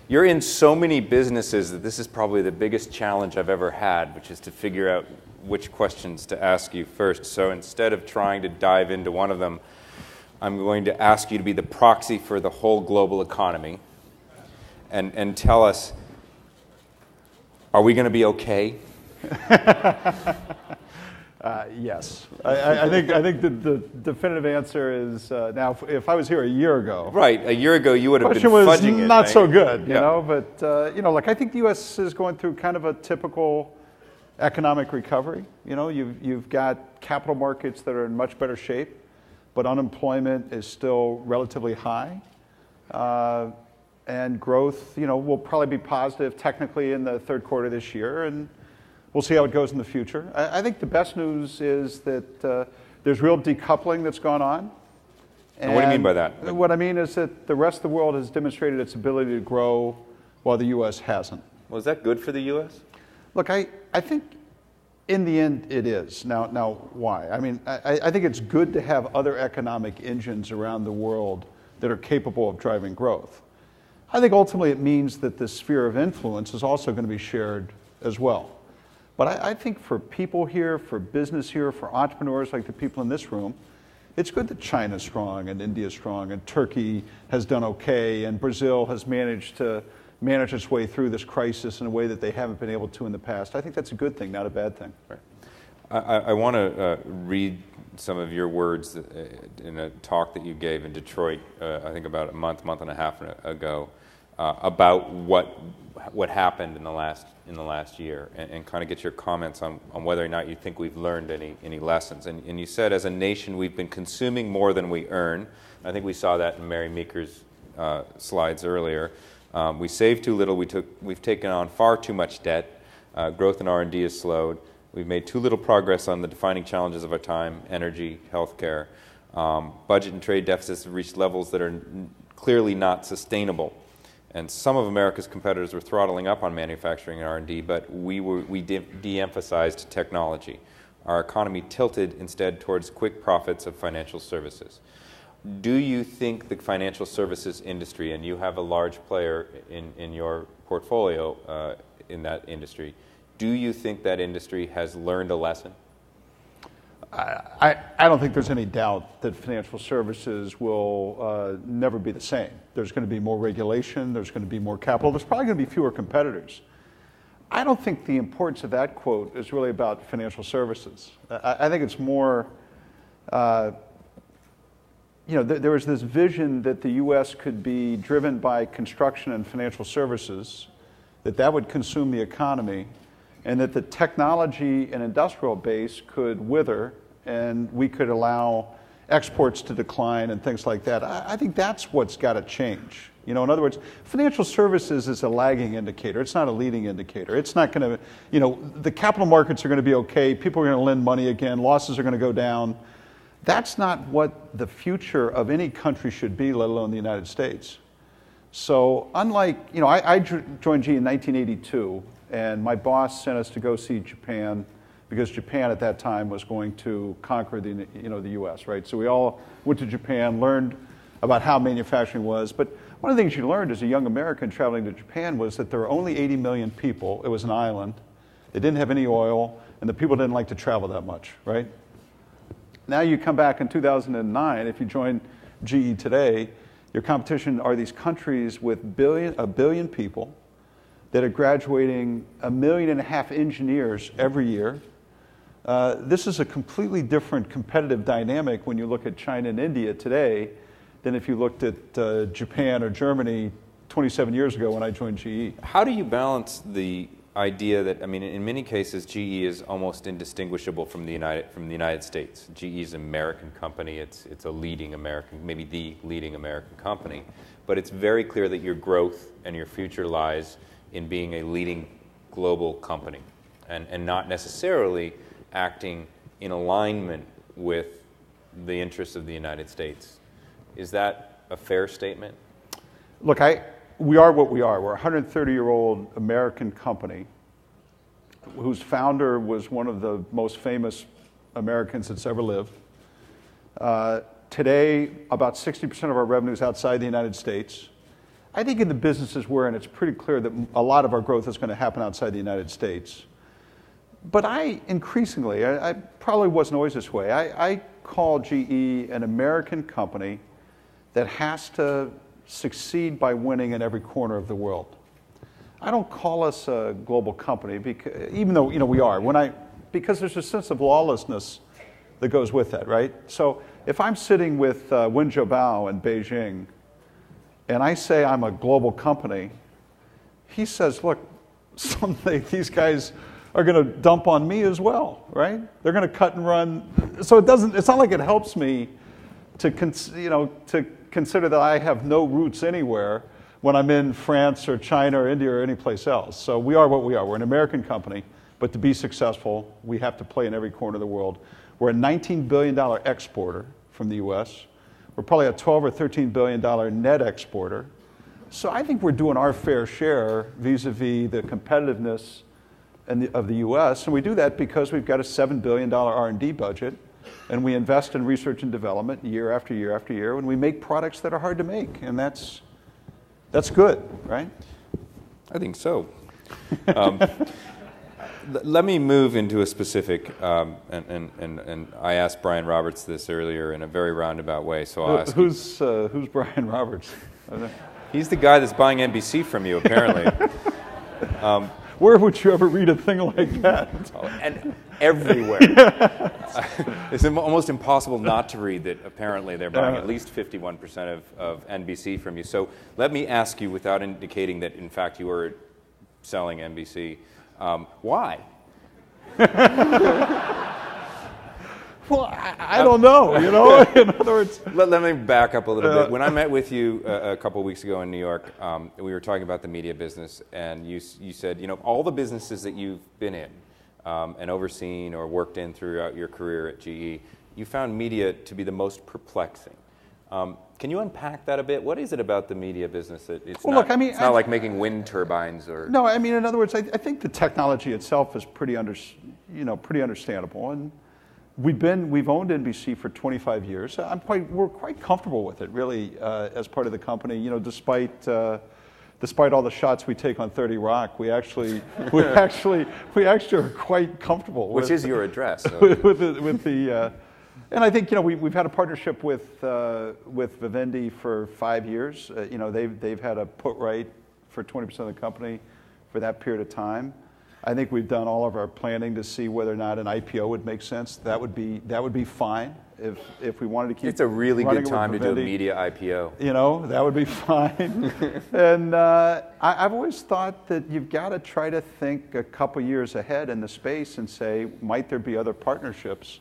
You're in so many businesses that this is probably the biggest challenge I've ever had, which is to figure out which questions to ask you first. So instead of trying to dive into one of them, I'm going to ask you to be the proxy for the whole global economy and tell us, are we going to be okay? Yes. I think the definitive answer is, now, if I was here a year ago. Right. A year ago, you would have been fudging fudging it. was not right? so good, you know, but, like, I think the U.S. is going through kind of a typical economic recovery. You know, you've got capital markets that are in much better shape, but unemployment is still relatively high. And growth, will probably be positive technically in the third quarter this year, and we'll see how it goes in the future. I think the best news is that there's real decoupling that's gone on. And what do you mean by that? What I mean is that the rest of the world has demonstrated its ability to grow while the U.S. hasn't. Well, is that good for the U.S.? Look, I think in the end it is. Now why? I mean, I think it's good to have other economic engines around the world that are capable of driving growth. I think ultimately it means that the sphere of influence is also going to be shared as well. But I think for people here, for business here, for entrepreneurs like the people in this room, it's good that China's strong and India's strong and Turkey has done okay and Brazil has managed to manage its way through this crisis in a way that they haven't been able to in the past. I think that's a good thing, not a bad thing. Right. I want to read some of your words in a talk that you gave in Detroit, I think about a month and a half ago, about what happened in the last year, and kind of get your comments on whether or not you think we've learned any lessons. And you said, as a nation, we've been consuming more than we earn. I think we saw that in Mary Meeker's slides earlier. We saved too little. We've taken on far too much debt. Growth in R&D has slowed. We've made too little progress on the defining challenges of our time: energy, healthcare. Budget and trade deficits have reached levels that are clearly not sustainable. And some of America's competitors were throttling up on manufacturing and R&D, but we de-emphasized technology. Our economy tilted instead towards quick profits of financial services. Do you think the financial services industry, and you have a large player in your portfolio in that industry, do you think that industry has learned a lesson? I don't think there's any doubt that financial services will never be the same. There's going to be more regulation, there's going to be more capital, there's probably going to be fewer competitors. I don't think the importance of that quote is really about financial services. I think it's more, there was this vision that the U.S. could be driven by construction and financial services, that would consume the economy, and that the technology and industrial base could wither and we could allow exports to decline and things like that. I think that's what's got to change. In other words, financial services is a lagging indicator. It's not a leading indicator. It's not going to, the capital markets are going to be okay. People are going to lend money again. Losses are going to go down. That's not what the future of any country should be, let alone the United States. So unlike, I joined GE in 1982. And my boss sent us to go see Japan because Japan at that time was going to conquer the U.S., right? So we all went to Japan, learned about how manufacturing was. But one of the things you learned as a young American traveling to Japan was that there were only 80 million people. It was an island. They didn't have any oil, and the people didn't like to travel that much, right? Now you come back in 2009, if you join GE today, your competition are these countries with a billion people that are graduating 1.5 million engineers every year. This is a completely different competitive dynamic when you look at China and India today than if you looked at Japan or Germany 27 years ago when I joined GE. How do you balance the idea that, in many cases, GE is almost indistinguishable from the United States. GE is an American company. It's a leading American, maybe the leading American company. But it's very clear that your growth and your future lies in being a leading global company and not necessarily acting in alignment with the interests of the United States. Is that a fair statement? Look, we are what we are. We're a 130-year-old American company whose founder was one of the most famous Americans that's ever lived. Today, about 60% of our revenue is outside the United States. I think in the businesses we're in, it's pretty clear that a lot of our growth is going to happen outside the United States. But increasingly, I probably wasn't always this way, I call GE an American company that has to succeed by winning in every corner of the world. I don't call us a global company, because, even though we are, because there's a sense of lawlessness that goes with that, right? So if I'm sitting with Wen Jiabao in Beijing, and I say I'm a global company, he says, look, someday these guys are going to dump on me as well, right? They're going to cut and run. So it's not like it helps me to consider that I have no roots anywhere when I'm in France or China or India or any place else. So we are what we are. We're an American company, but to be successful, we have to play in every corner of the world. We're a $19 billion exporter from the US. We're probably a $12 or $13 billion net exporter. So I think we're doing our fair share vis-a-vis the competitiveness of the US, and we do that because we've got a $7 billion R&D budget, and we invest in research and development year after year after year, and we make products that are hard to make, and that's good, right? I think so. Let me move into a specific, and I asked Brian Roberts this earlier in a very roundabout way, so I'll ask who's Brian Roberts? He's the guy that's buying NBC from you, apparently. Where would you ever read a thing like that? And everywhere. It's almost impossible not to read that apparently they're buying at least 51% of NBC from you. So let me ask you, without indicating that in fact you are selling NBC, why? Well, I don't know, In other words, let me back up a little bit. When I met with you a couple of weeks ago in New York, we were talking about the media business, and you said, all the businesses that you've been in and overseen or worked in throughout your career at GE, you found media to be the most perplexing. Can you unpack that a bit? What is it about the media business that it's not like making wind turbines or? No, in other words, I think the technology itself is pretty understandable, and we've owned NBC for 25 years. We're quite comfortable with it, really, as part of the company. Despite all the shots we take on 30 Rock, we actually are quite comfortable. Which is your address. So. with the. And I think we've had a partnership with Vivendi for 5 years. They've had a put right for 20% of the company for that period of time. I think we've done all of our planning to see whether or not an IPO would make sense. That would be fine if we wanted to keep. It's a really good time to do a media IPO. That would be fine. And I've always thought that you've got to try to think a couple years ahead in the space and say, might there be other partnerships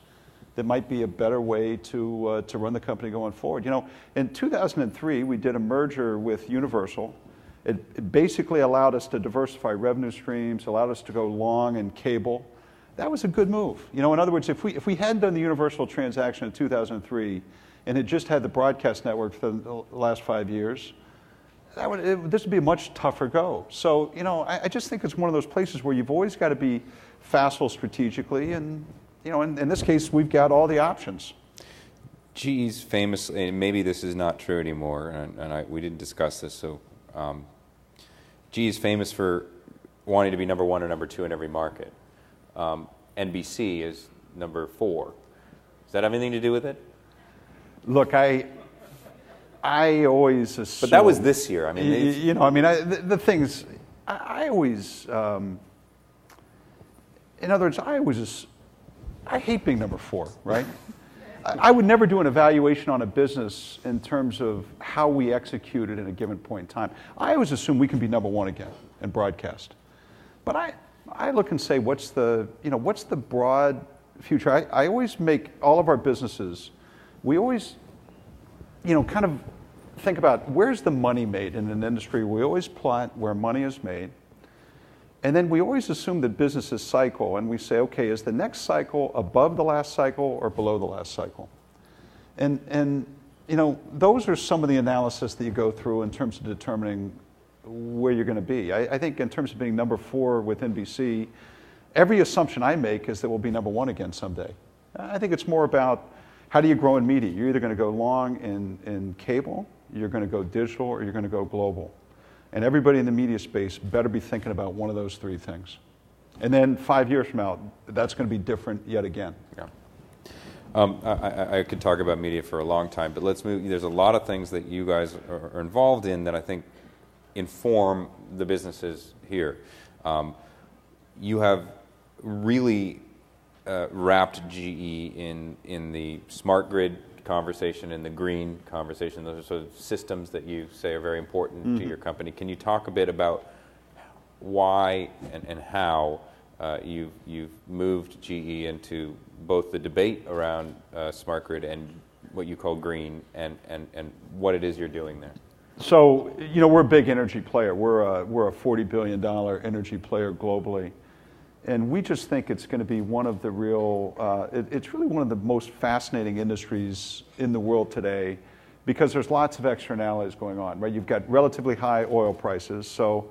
that might be a better way to run the company going forward? In 2003, we did a merger with Universal. It basically allowed us to diversify revenue streams, allowed us to go long in cable. That was a good move. In other words, if we hadn't done the Universal transaction in 2003 and had just had the broadcast network for the last 5 years, this would be a much tougher go. So, I just think it's one of those places where you've always got to be facile strategically, and in this case, we've got all the options. GE's famous, and maybe this is not true anymore, and we didn't discuss this, so GE is famous for wanting to be number 1 or number 2 in every market. NBC is number 4. Does that have anything to do with it? Look, I always assume. But that was this year. The things I always. In other words, I hate being number 4, right? I would never do an evaluation on a business in terms of how we execute it in a given point in time. I always assume we can be number 1 again in broadcast. But I look and say, what's the broad future? I always make all of our businesses, we always, kind of think about where's the money made in an industry. We always plot where money is made. And then we always assume that businesses cycle, and we say, okay, is the next cycle above the last cycle or below the last cycle? And those are some of the analysis that you go through in terms of determining where you're going to be. I think in terms of being number 4 with NBC, every assumption I make is that we'll be number 1 again someday. I think it's more about how do you grow in media? You're either going to go long in cable you're going to go digital, or you're going to go global. And everybody in the media space better be thinking about one of those three things. And then 5 years from now, that's going to be different yet again. Yeah. I could talk about media for a long time, but let's move. There's a lot of things that you guys are involved in that I think inform the businesses here. You have really wrapped GE in the smart grid conversation and the green conversation. Those are sort of systems that you say are very important to your company. Can you talk a bit about why and how you've moved GE into both the debate around smart grid and what you call green, and what it is you're doing there? So, we're a big energy player. We're a $40 billion energy player globally. And we just think it's going to be one of the it's really one of the most fascinating industries in the world today, because there's lots of externalities going on, right? You've got relatively high oil prices. So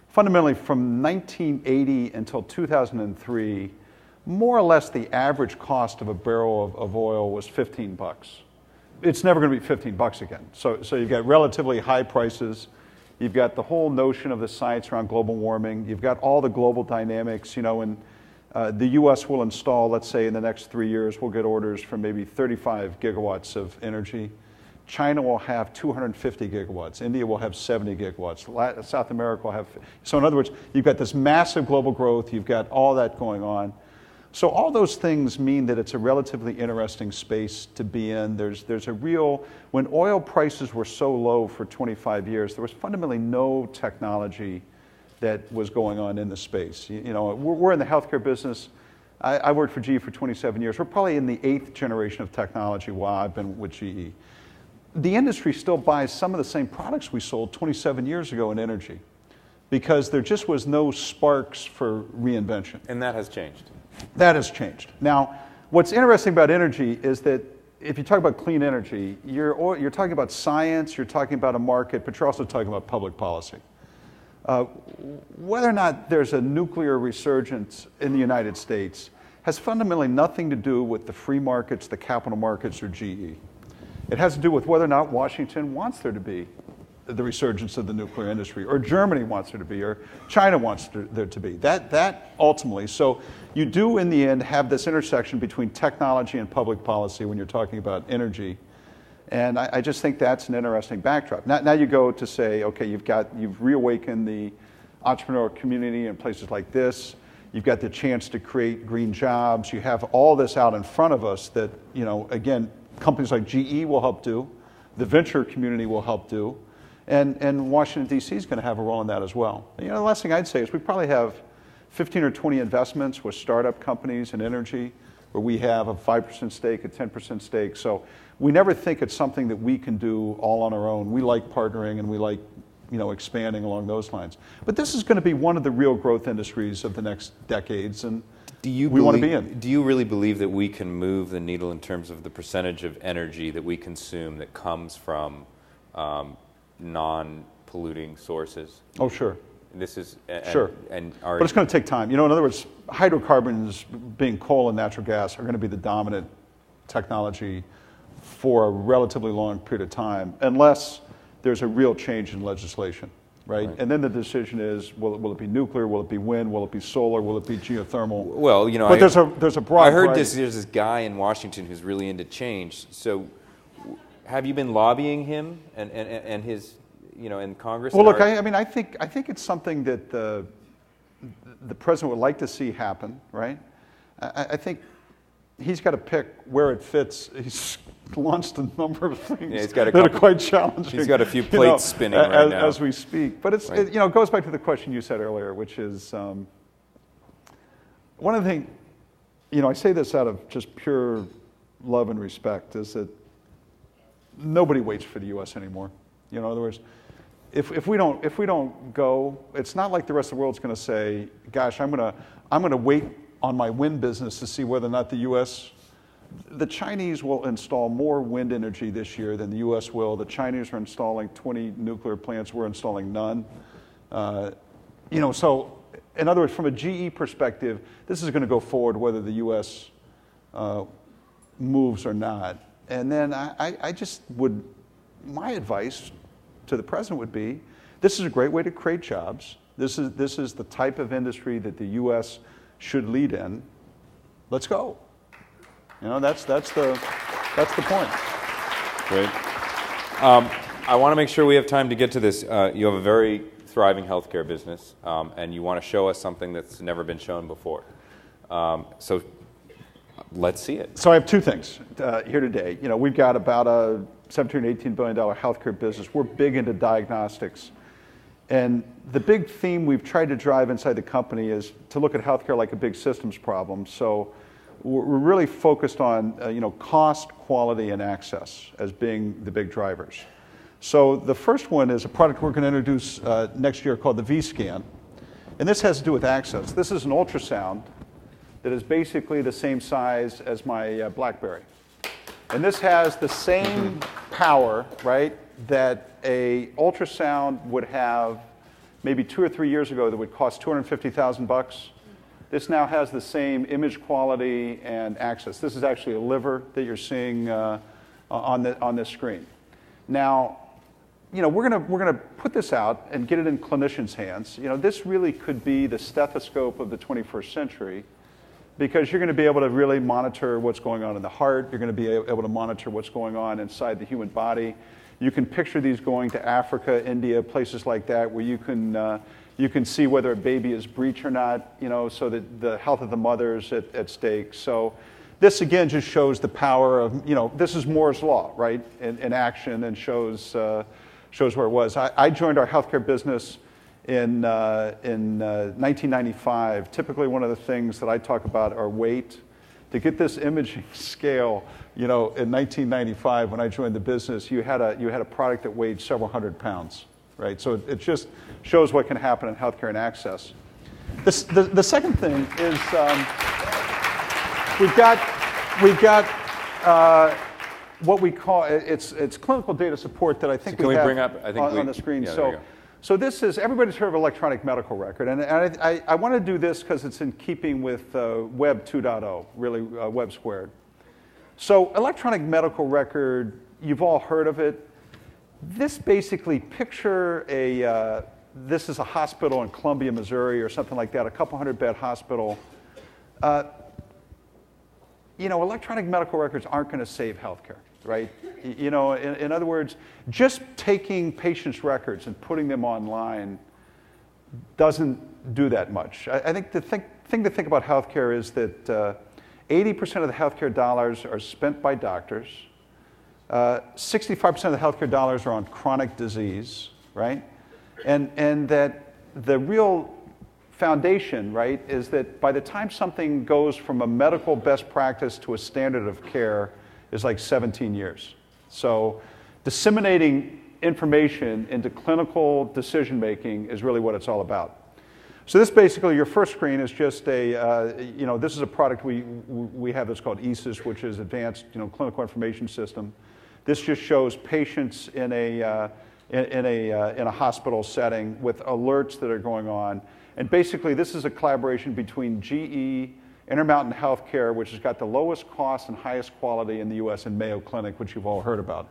fundamentally, from 1980 until 2003, more or less the average cost of a barrel of oil was $15. It's never going to be $15 again. So you've got relatively high prices. You've got the whole notion of the science around global warming. You've got all the global dynamics, and the U.S. will install, let's say in the next 3 years, we'll get orders for maybe 35 gigawatts of energy. China will have 250 gigawatts. India will have 70 gigawatts. South America will have, so in other words, you've got this massive global growth. You've got all that going on. So all those things mean that it's a relatively interesting space to be in. There's a real, when oil prices were so low for 25 years, there was fundamentally no technology that was going on in the space. We're in the healthcare business. I worked for GE for 27 years. We're probably in the 8th generation of technology while I've been with GE. The industry still buys some of the same products we sold 27 years ago in energy, because there just was no sparks for reinvention. And that has changed. That has changed. Now, what's interesting about energy is that if you talk about clean energy, you're talking about science, you're talking about a market, but you're also talking about public policy. Whether or not there's a nuclear resurgence in the United States has fundamentally nothing to do with the free markets, the capital markets, or GE. It has to do with whether or not Washington wants there to be the resurgence of the nuclear industry, or Germany wants there to be, or China wants there to be. That ultimately, so you do in the end have this intersection between technology and public policy when you're talking about energy. And I just think that's an interesting backdrop. Now you go to say, okay, you've reawakened the entrepreneurial community in places like this. You've got the chance to create green jobs. You have all this out in front of us that, again, companies like GE will help do. The venture community will help do. And Washington, D.C. is going to have a role in that as well. The last thing I'd say is we probably have 15 or 20 investments with startup companies in energy where we have a 5% stake, a 10% stake. So we never think it's something that we can do all on our own. We like partnering, and we like expanding along those lines. But this is going to be one of the real growth industries of the next decades, and we want to be in. Do you really believe that we can move the needle in terms of the percentage of energy that we consume that comes from non-polluting sources? Oh, sure. This is sure, but it's going to take time. In other words, hydrocarbons, being coal and natural gas, are going to be the dominant technology for a relatively long period of time, unless there's a real change in legislation, right? And then the decision is: will it be nuclear? Will it be wind? Will it be solar? Will it be geothermal? Well, but there's a broad. I heard there's this guy in Washington who's really into change. So, have you been lobbying him and his? In Congress? Well, look, I think it's something that the president would like to see happen, right? I think he's got to pick where it fits. He's launched a number of things that are quite challenging. He's got a few plates spinning right now as we speak. But it's it goes back to the question you said earlier, which is one of the things. I say this out of just pure love and respect, is that nobody waits for the U.S. anymore. In other words, if we don't go, it's not like the rest of the world's going to say, "Gosh, I'm going to wait on my wind business to see whether or not the U.S." The Chinese will install more wind energy this year than the U.S. will. The Chinese are installing 20 nuclear plants. We're installing none. So in other words, from a GE perspective, this is going to go forward whether the U.S. Moves or not. And then I just would my advice to the president would be, this is a great way to create jobs. This is the type of industry that the U.S. should lead in. Let's go. That's the point. Great. I want to make sure we have time to get to this. You have a very thriving healthcare business, and you want to show us something that's never been shown before. So let's see it. So I have two things here today. We've got about a $17 or $18 billion healthcare business. We're big into diagnostics. And the big theme we've tried to drive inside the company is to look at healthcare like a big systems problem. So we're really focused on cost, quality, and access as being the big drivers. So the first one is a product we're going to introduce next year called the V-Scan. And this has to do with access. This is an ultrasound that is basically the same size as my BlackBerry. And this has the same power, right, that a ultrasound would have maybe 2 or 3 years ago that would cost $250,000. This now has the same image quality and access. This is actually a liver that you're seeing on this screen. Now, we're gonna put this out and get it in clinicians' hands. This really could be the stethoscope of the 21st century, because you're going to be able to really monitor what's going on in the heart. You're going to be able to monitor what's going on inside the human body. You can picture these going to Africa, India, places like that, where you can see whether a baby is breech or not, so that the health of the mother is at stake. So this, again, just shows the power of, this is Moore's Law, right, in action, and shows where it was. I joined our healthcare business in 1995. Typically, one of the things that I talk about are weight. To get this imaging scale, in 1995 when I joined the business, you had a product that weighed several hundred pounds, right? So it just shows what can happen in healthcare and access. The second thing is we've got what we call it's clinical data support that I think we have bring up, on the screen. Yeah, So this is, everybody's heard of electronic medical record, and I want to do this because it's in keeping with Web 2.0, really Web squared. So electronic medical record, you've all heard of it. This basically, picture this is a hospital in Columbia, Missouri, or something like that, a couple hundred-bed hospital. Electronic medical records aren't going to save healthcare. Right? In other words, just taking patients' records and putting them online doesn't do that much. I think the thing to think about healthcare is that 80% of the healthcare dollars are spent by doctors. 65% of the healthcare dollars are on chronic disease, right? And that the real foundation, right, is that by the time something goes from a medical best practice to a standard of care is like 17 years. So disseminating information into clinical decision making is really what it's all about. So this basically, your first screen is just this is a product we have that's called ESIS, which is Advanced Clinical Information System. This just shows patients in a hospital setting with alerts that are going on. And basically, this is a collaboration between GE, Intermountain Healthcare, which has got the lowest cost and highest quality in the U.S., and Mayo Clinic, which you've all heard about.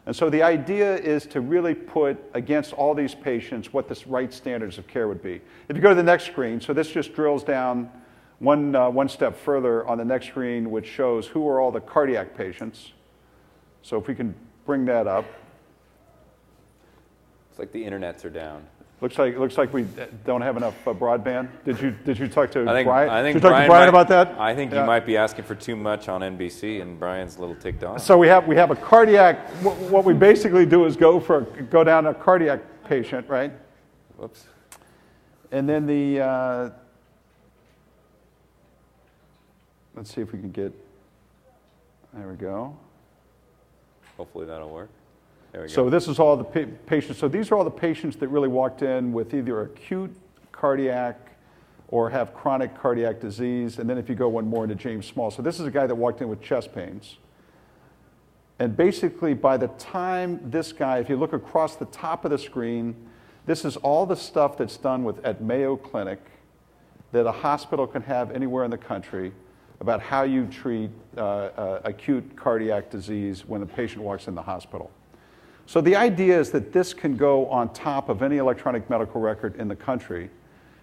And so the idea is to really put against all these patients what the right standards of care would be. If you go to the next screen, so this just drills down one step further on the next screen, which shows who are all the cardiac patients. So if we can bring that up. It's like the internets are down. Looks like we don't have enough broadband. Did you talk to Brian? Did you talk to Brian about that? I think you might be asking for too much on NBC, and Brian's a little ticked off. So we have a cardiac. What we basically do is go down a cardiac patient, right? Whoops. And then let's see if we can get. There we go. Hopefully that'll work. There we go. So this is all the patients. So these are all the patients that really walked in with either acute cardiac or have chronic cardiac disease. And then if you go one more into James Small. So this is a guy that walked in with chest pains. And basically by the time this guy, if you look across the top of the screen, this is all the stuff that's done at Mayo Clinic that a hospital can have anywhere in the country about how you treat acute cardiac disease when a patient walks in the hospital. So the idea is that this can go on top of any electronic medical record in the country,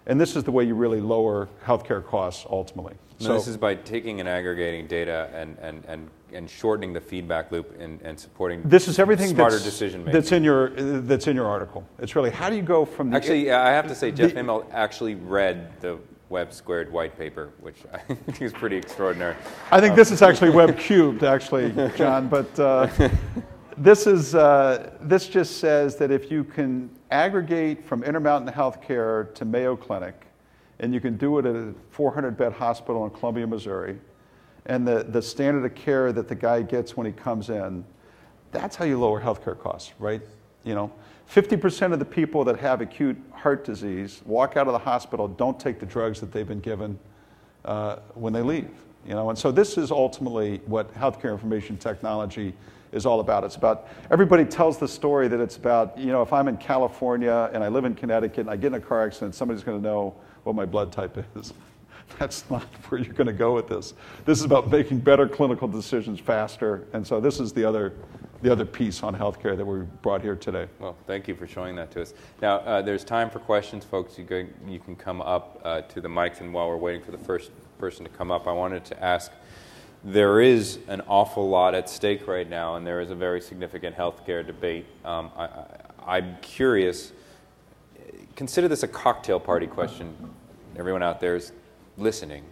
and this is the way you really lower healthcare costs ultimately. So this is by taking and aggregating data and shortening the feedback loop and supporting this is everything smarter decision making. That's in your article. It's really how do you go from the actually I have to say Jeff Immelt actually read the Web squared white paper, which I think is pretty extraordinary. I think this is actually Web cubed, actually, John. But this just says that if you can aggregate from Intermountain Healthcare to Mayo Clinic, and you can do it at a 400-bed hospital in Columbia, Missouri, and the standard of care that the guy gets when he comes in, that's how you lower healthcare costs, right? 50% of the people that have acute heart disease walk out of the hospital, don't take the drugs that they've been given when they leave. And so this is ultimately what healthcare information technology is all about. It's about, everybody tells the story that it's about, if I'm in California and I live in Connecticut and I get in a car accident, somebody's going to know what my blood type is. That's not where you're going to go with this. This is about making better clinical decisions faster, and so this is the other piece on healthcare that we brought here today. Well, thank you for showing that to us. Now, there's time for questions, folks. You can come up to the mics, and while we're waiting for the first person to come up, I wanted to ask, there is an awful lot at stake right now, and there is a very significant healthcare debate. I'm curious, consider this a cocktail party question. Everyone out there is listening.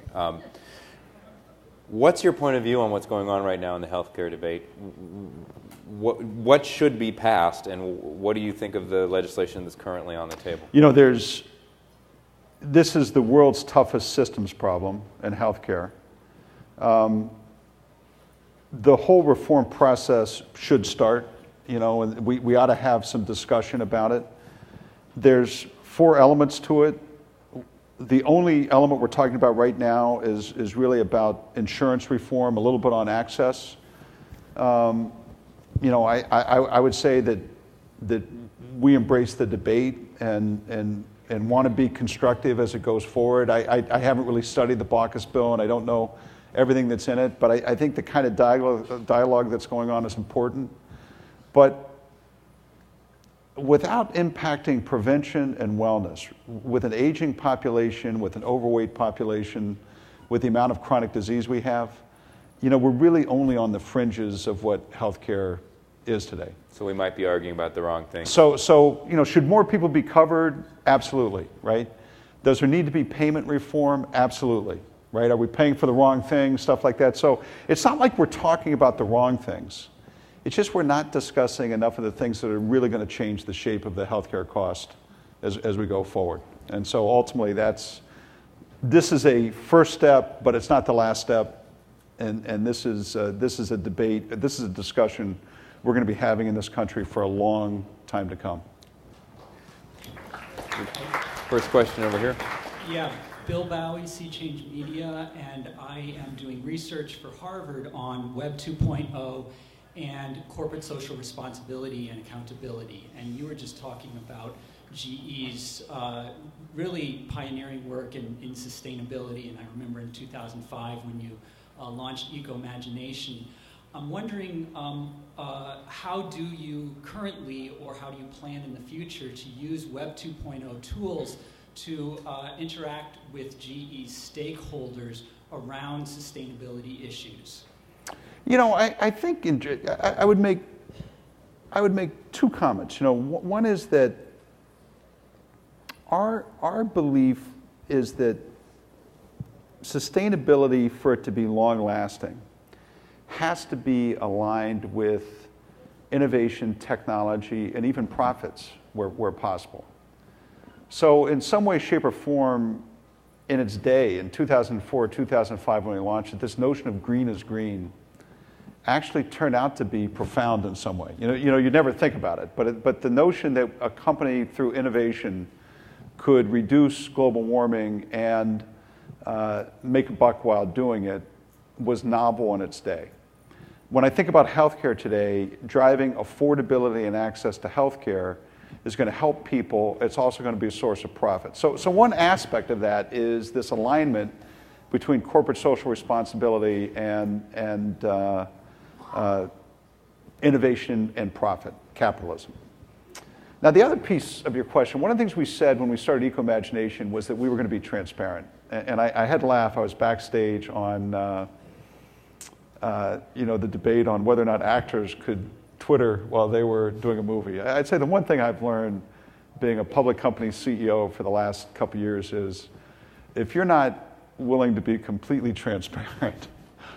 What's your point of view on what's going on right now in the healthcare debate? What should be passed, and what do you think of the legislation that's currently on the table? This is the world's toughest systems problem in healthcare. The whole reform process should start, and we ought to have some discussion about it. There's 4 elements to it. The only element we're talking about right now is really about insurance reform, a little bit on access. I would say that we embrace the debate and want to be constructive as it goes forward. I haven't really studied the Baucus bill, and I don't know everything that's in it, but I think the kind of dialogue that's going on is important. But without impacting prevention and wellness, with an aging population, with an overweight population, with the amount of chronic disease we have, we're really only on the fringes of what healthcare is today. So we might be arguing about the wrong thing. So should more people be covered? Absolutely, right? Does there need to be payment reform? Absolutely, right? Are we paying for the wrong things, stuff like that? So it's not like we're talking about the wrong things. It's just we're not discussing enough of the things that are really going to change the shape of the healthcare cost as we go forward. And so ultimately this is a first step, but it's not the last step. And this is a debate, this is a discussion we're going to be having in this country for a long time to come. First question over here. Yeah, Bill Bowie, Sea Change Media, and I am doing research for Harvard on Web 2.0 and corporate social responsibility and accountability. And you were just talking about GE's really pioneering work in sustainability. And I remember in 2005 when you launched Eco-Imagination. I'm wondering how do you currently, or how do you plan in the future to use Web 2.0 tools to interact with GE's stakeholders around sustainability issues? I think I would make 2 comments. One is that our belief is that sustainability, for it to be long-lasting, has to be aligned with innovation, technology, and even profits where possible. So in some way, shape, or form, in its day, in 2004, 2005, when we launched it, this notion of green is green actually turned out to be profound in some way. You never think about it, but the notion that a company through innovation could reduce global warming and make a buck while doing it was novel in its day. When I think about healthcare today, driving affordability and access to healthcare is going to help people. It's also going to be a source of profit. So one aspect of that is this alignment between corporate social responsibility and innovation and profit. capitalism. Now, the other piece of your question, one of the things we said when we started Eco-Imagination was that we were going to be transparent. And I had to laugh. I was backstage on the debate on whether or not actors could Twitter while they were doing a movie. I'd say the one thing I've learned being a public company CEO for the last couple of years is if you're not willing to be completely transparent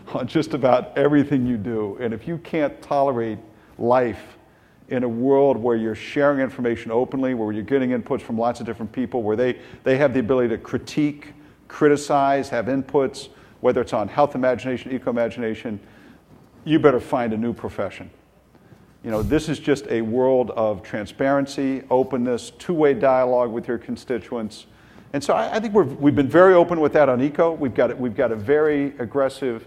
on just about everything you do, and if you can't tolerate life in a world where you're sharing information openly, where you're getting inputs from lots of different people, where they have the ability to critique, criticize, have inputs, whether it's on health imagination, eco-imagination, you better find a new profession. This is just a world of transparency, openness, two-way dialogue with your constituents. And so I think we've been very open with that on Eco. We've got a very aggressive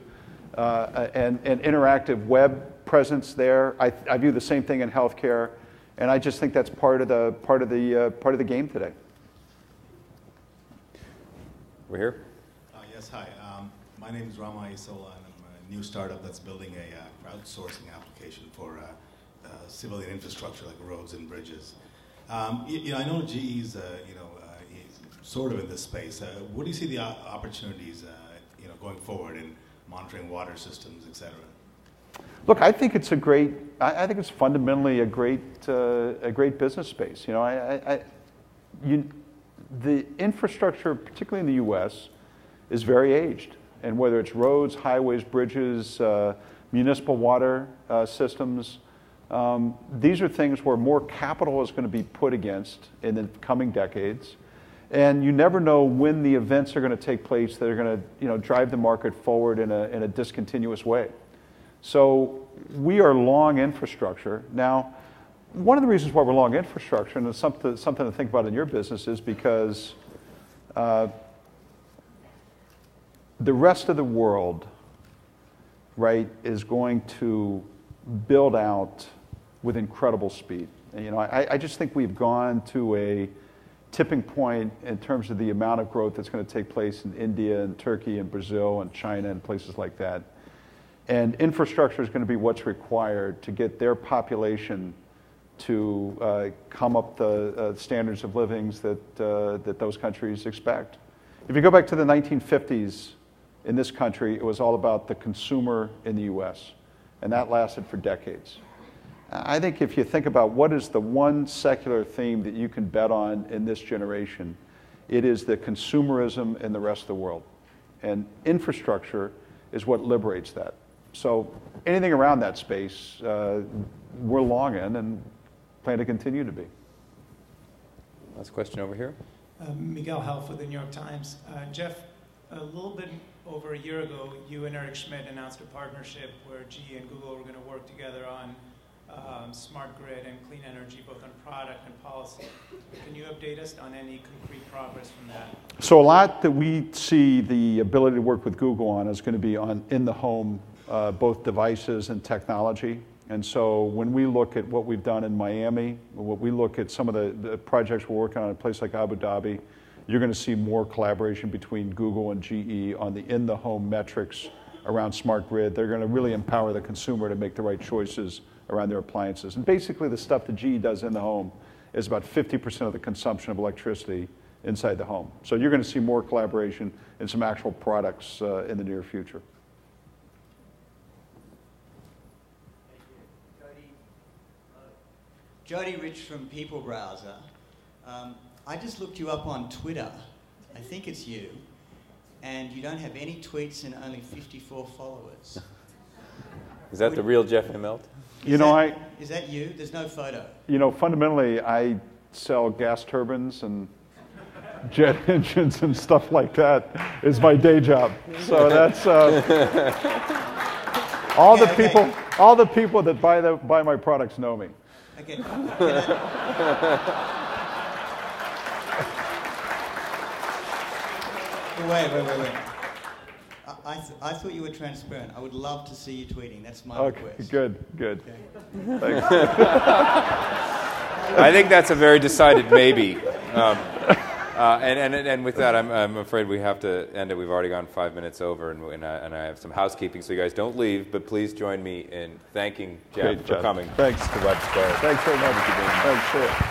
and interactive web presence there. I view the same thing in healthcare, and I just think that's part of the game today. We're here. Yes, hi. My name is Rama Isola, and I'm a new startup that's building a crowdsourcing application for civilian infrastructure like roads and bridges. I know GE's sort of in this space. What do you see the opportunities going forward in monitoring water systems, et cetera? Look, I think it's I think it's fundamentally a great business space. The infrastructure, particularly in the U.S., is very aged, and whether it's roads, highways, bridges, municipal water systems, these are things where more capital is going to be put against in the coming decades, and you never know when the events are going to take place that are going to drive the market forward in a discontinuous way. So we are long infrastructure. Now, one of the reasons why we're long infrastructure, and it's something to think about in your business, is because the rest of the world, right, is going to build out with incredible speed. And, I just think we've gone to a tipping point in terms of the amount of growth that's going to take place in India and Turkey and Brazil and China and places like that. And infrastructure is going to be what's required to get their population to come up the standards of livings that those countries expect. If you go back to the 1950s in this country, it was all about the consumer in the U.S., and that lasted for decades. I think if you think about what is the one secular theme that you can bet on in this generation, it is the consumerism in the rest of the world. And infrastructure is what liberates that. So anything around that space, we're long in and plan to continue to be. Last question over here. Miguel Helf with the New York Times. Jeff, a little bit over a year ago, you and Eric Schmidt announced a partnership where GE and Google were going to work together on smart grid and clean energy, both on product and policy. Can you update us on any concrete progress from that? So a lot that we see the ability to work with Google on is going to be on in the home, both devices and technology. And so when we look at what we've done in Miami, what we look at some of the projects we're working on in a place like Abu Dhabi, you're going to see more collaboration between Google and GE on the in-the-home metrics around smart grid. They're going to really empower the consumer to make the right choices around their appliances. And basically the stuff that GE does in the home is about 50% of the consumption of electricity inside the home. So you're going to see more collaboration and some actual products in the near future. Jody Rich from People Browser. I just looked you up on Twitter. I think it's you. And you don't have any tweets and only 54 followers. Is that the real Jeff Immelt? Is that you? There's no photo. Fundamentally, I sell gas turbines and jet engines and stuff like that is my day job. So that's all the people that buy my products know me. Okay. Wait. I thought you were transparent. I would love to see you tweeting. That's my request. Good. Okay. Thanks. I think that's a very decided maybe. And with that, I'm afraid we have to end it. We've already gone 5 minutes over, and I have some housekeeping, so you guys don't leave, but please join me in thanking Jeff for coming. Thanks to Web Square. Thanks very much. Thanks, sure.